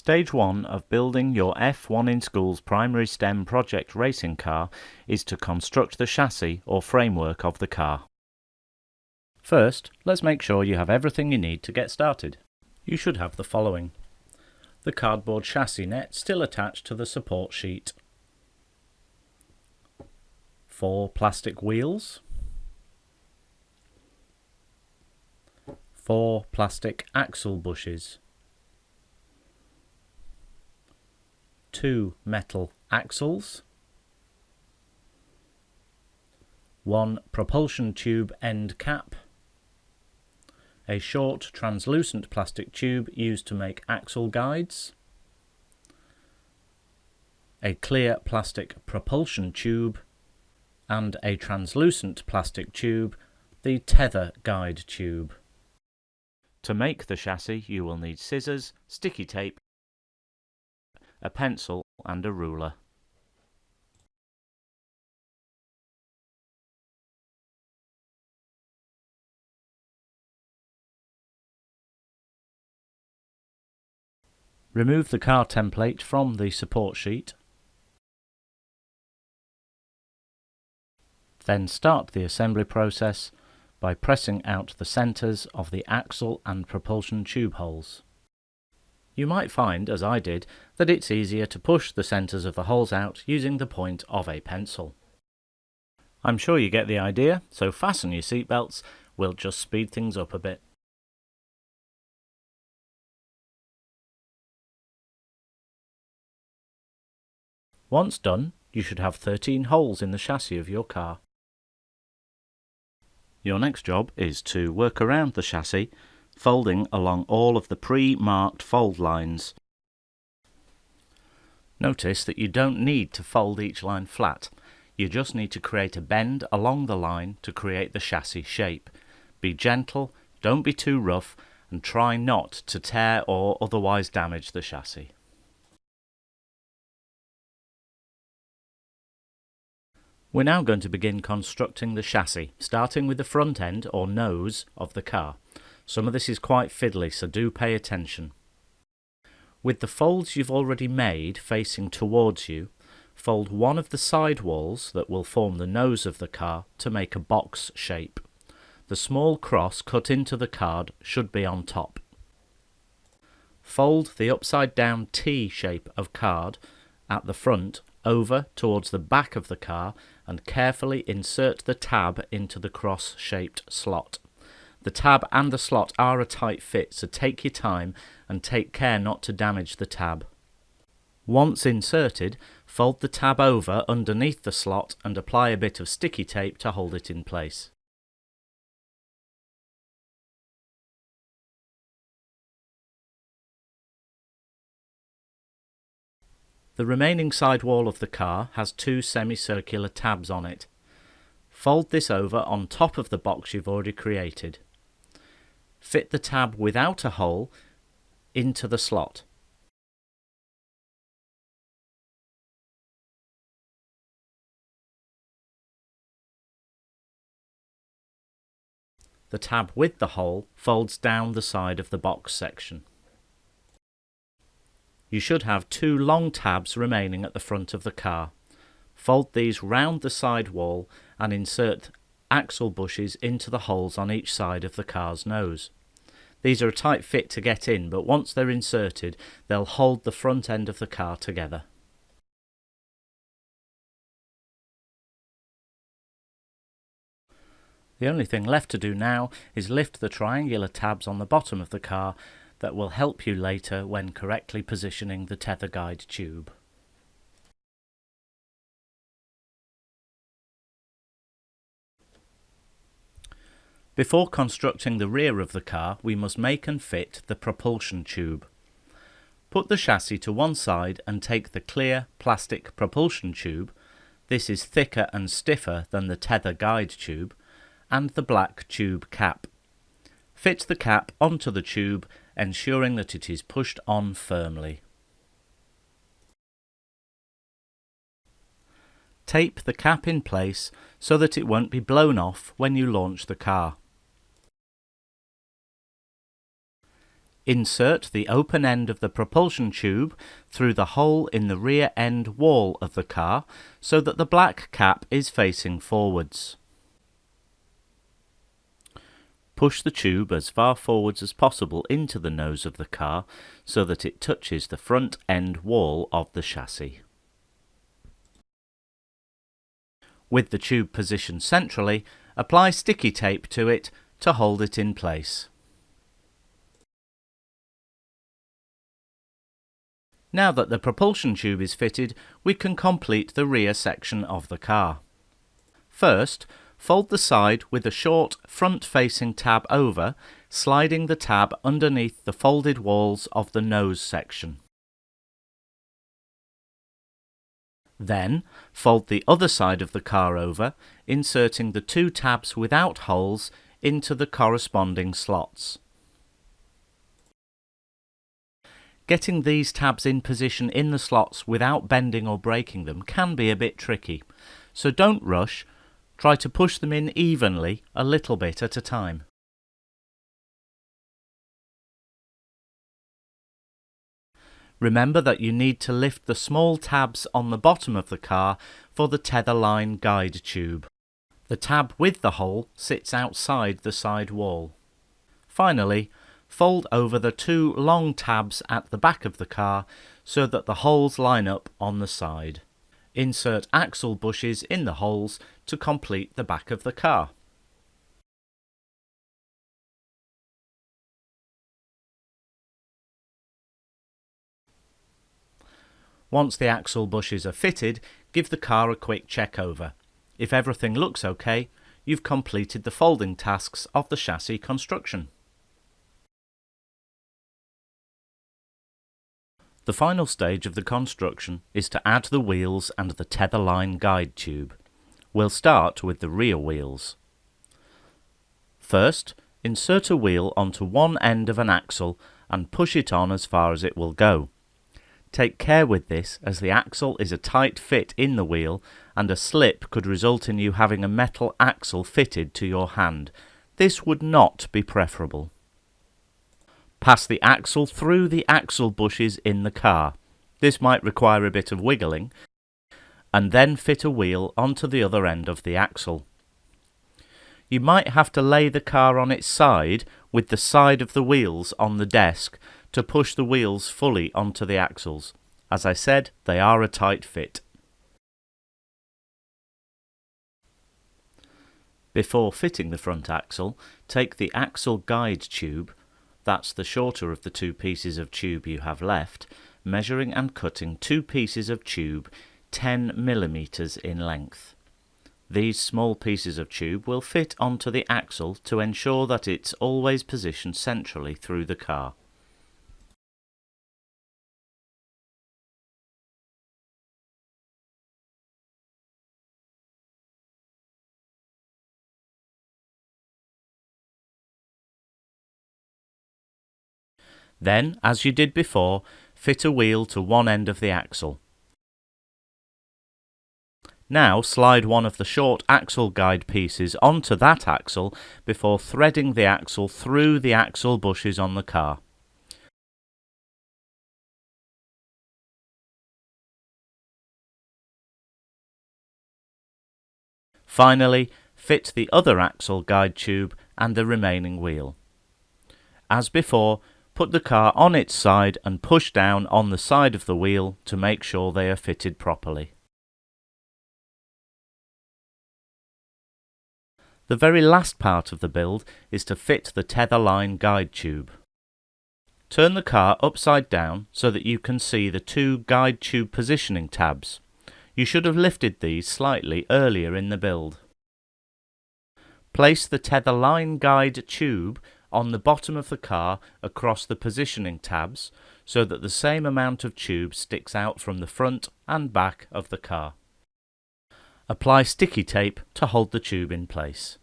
Stage 1 of building your F1 in School's primary STEM project racing car is to construct the chassis or framework of the car. First, let's make sure you have everything you need to get started. You should have the following: the cardboard chassis net still attached to the support sheet, 4 plastic wheels, 4 plastic axle bushes, 2 metal axles, 1 propulsion tube end cap, a short translucent plastic tube used to make axle guides, a clear plastic propulsion tube, and a translucent plastic tube, the tether guide tube. To make the chassis you will need scissors, sticky tape, a pencil and a ruler. Remove the car template from the support sheet. Then start the assembly process by pressing out the centres of the axle and propulsion tube holes. You might find, as I did, that it's easier to push the centres of the holes out using the point of a pencil. I'm sure you get the idea, so fasten your seatbelts. We'll just speed things up a bit. Once done, you should have 13 holes in the chassis of your car. Your next job is to work around the chassis, folding along all of the pre-marked fold lines. Notice that you don't need to fold each line flat. You just need to create a bend along the line to create the chassis shape. Be gentle, don't be too rough, and try not to tear or otherwise damage the chassis. We're now going to begin constructing the chassis, starting with the front end or nose of the car. Some of this is quite fiddly, so do pay attention. With the folds you've already made facing towards you, fold one of the side walls that will form the nose of the car to make a box shape. The small cross cut into the card should be on top. Fold the upside down T shape of card at the front over towards the back of the car and carefully insert the tab into the cross-shaped slot. The tab and the slot are a tight fit, so take your time and take care not to damage the tab. Once inserted, fold the tab over underneath the slot and apply a bit of sticky tape to hold it in place. The remaining side wall of the car has 2 semicircular tabs on it. Fold this over on top of the box you've already created. Fit the tab without a hole into the slot. The tab with the hole folds down the side of the box section. You should have 2 long tabs remaining at the front of the car. Fold these round the side wall and insert axle bushes into the holes on each side of the car's nose. These are a tight fit to get in, but once they're inserted, they'll hold the front end of the car together. The only thing left to do now is lift the triangular tabs on the bottom of the car that will help you later when correctly positioning the tether guide tube. Before constructing the rear of the car, we must make and fit the propulsion tube. Put the chassis to one side and take the clear plastic propulsion tube, this is thicker and stiffer than the tether guide tube, and the black tube cap. Fit the cap onto the tube, ensuring that it is pushed on firmly. Tape the cap in place so that it won't be blown off when you launch the car. Insert the open end of the propulsion tube through the hole in the rear end wall of the car so that the black cap is facing forwards. Push the tube as far forwards as possible into the nose of the car so that it touches the front end wall of the chassis. With the tube positioned centrally, apply sticky tape to it to hold it in place. Now that the propulsion tube is fitted, we can complete the rear section of the car. First, fold the side with a short front-facing tab over, sliding the tab underneath the folded walls of the nose section. Then, fold the other side of the car over, inserting the two tabs without holes into the corresponding slots. Getting these tabs in position in the slots without bending or breaking them can be a bit tricky, so don't rush, try to push them in evenly a little bit at a time. Remember that you need to lift the small tabs on the bottom of the car for the tether line guide tube. The tab with the hole sits outside the side wall. Finally, fold over the two long tabs at the back of the car so that the holes line up on the side. Insert axle bushes in the holes to complete the back of the car. Once the axle bushes are fitted, give the car a quick check over. If everything looks okay, you've completed the folding tasks of the chassis construction. The final stage of the construction is to add the wheels and the tether line guide tube. We'll start with the rear wheels. First, insert a wheel onto one end of an axle and push it on as far as it will go. Take care with this, as the axle is a tight fit in the wheel and a slip could result in you having a metal axle fitted to your hand. This would not be preferable. Pass the axle through the axle bushes in the car. This might require a bit of wiggling, and then fit a wheel onto the other end of the axle. You might have to lay the car on its side with the side of the wheels on the desk to push the wheels fully onto the axles. As I said, they are a tight fit. Before fitting the front axle, take the axle guide tube, that's the shorter of the two pieces of tube you have left, measuring and cutting two pieces of tube 10 mm in length. These small pieces of tube will fit onto the axle to ensure that it's always positioned centrally through the car. Then, as you did before, fit a wheel to one end of the axle. Now slide one of the short axle guide pieces onto that axle before threading the axle through the axle bushes on the car. Finally, fit the other axle guide tube and the remaining wheel. As before, put the car on its side and push down on the side of the wheel to make sure they are fitted properly. The very last part of the build is to fit the tether line guide tube. Turn the car upside down so that you can see the two guide tube positioning tabs. You should have lifted these slightly earlier in the build. Place the tether line guide tube on the bottom of the car across the positioning tabs so that the same amount of tube sticks out from the front and back of the car. Apply sticky tape to hold the tube in place.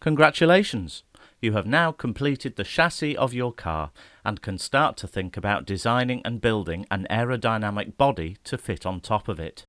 Congratulations! You have now completed the chassis of your car and can start to think about designing and building an aerodynamic body to fit on top of it.